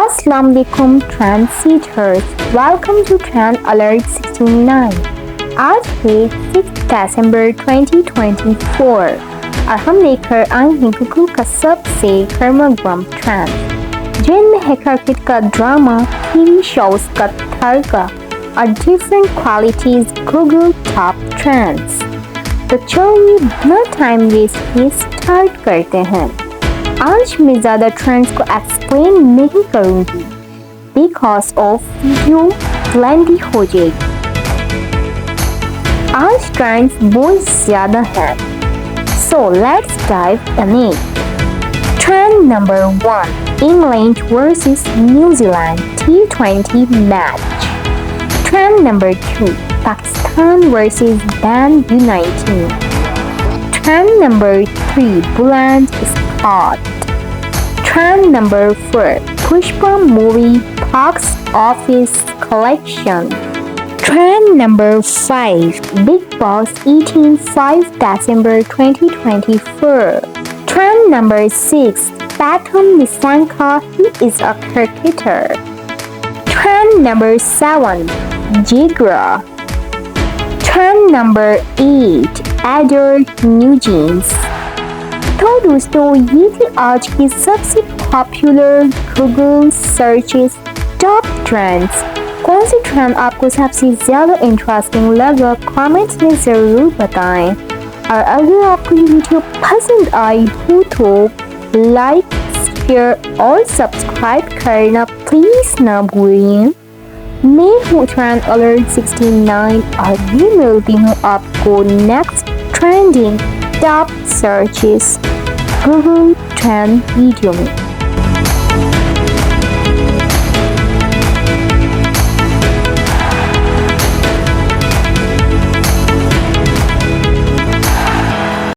Assalamu alaikum trend setters, welcome to trend alert 69। आज है 6 दिसंबर 2024 और हम लेकर आए हैं गूगल का सबसे गर्मा-गर्म ट्रेंड, जिनमें है क्रिकेट का ड्रामा, टीवी शोज का तड़का और different qualities Google top trends. तो चलिए बिना टाइम वेस्ट किए स्टार्ट करते हैं। आज मैं ज़्यादा ट्रेंड्स को एक्सप्लेन नहीं करूंगी बिकॉज ऑफ वीडियो लेंथी हो जाएगी। आज ट्रेंड्स बहुत ज़्यादा हैं, so let's dive in it. Trend number 1, England versus New Zealand T20 match. Trend number 2, Pakistan versus Bangladesh U19। Trend number 3, Boland spot. Trend number 4, Pushpa Movie box office collection. Trend number 5, Bigg Boss eating 5 December 2024. Trend number 6, Pathum Nissanka, he is a cricketer. Trend number 7, Jigra. Trend number 8, adult new jeans. तो दोस्तों, ये थी आज की सबसे popular Google searches top trends. कौन सी trend आपको सबसे ज़्यादा इंटरेस्टिंग लगा कमेंट्स में ज़रूर बताएं। और अगर आपको ये वीडियो पसंद आई हो तो लाइक, शेयर और सब्सक्राइब करना प्लीज़ ना भूलिए। मैं हूँ ट्रेंड अलर्ट 69 और भी मिलती हूँ आपको next trending top searches Google trend video में।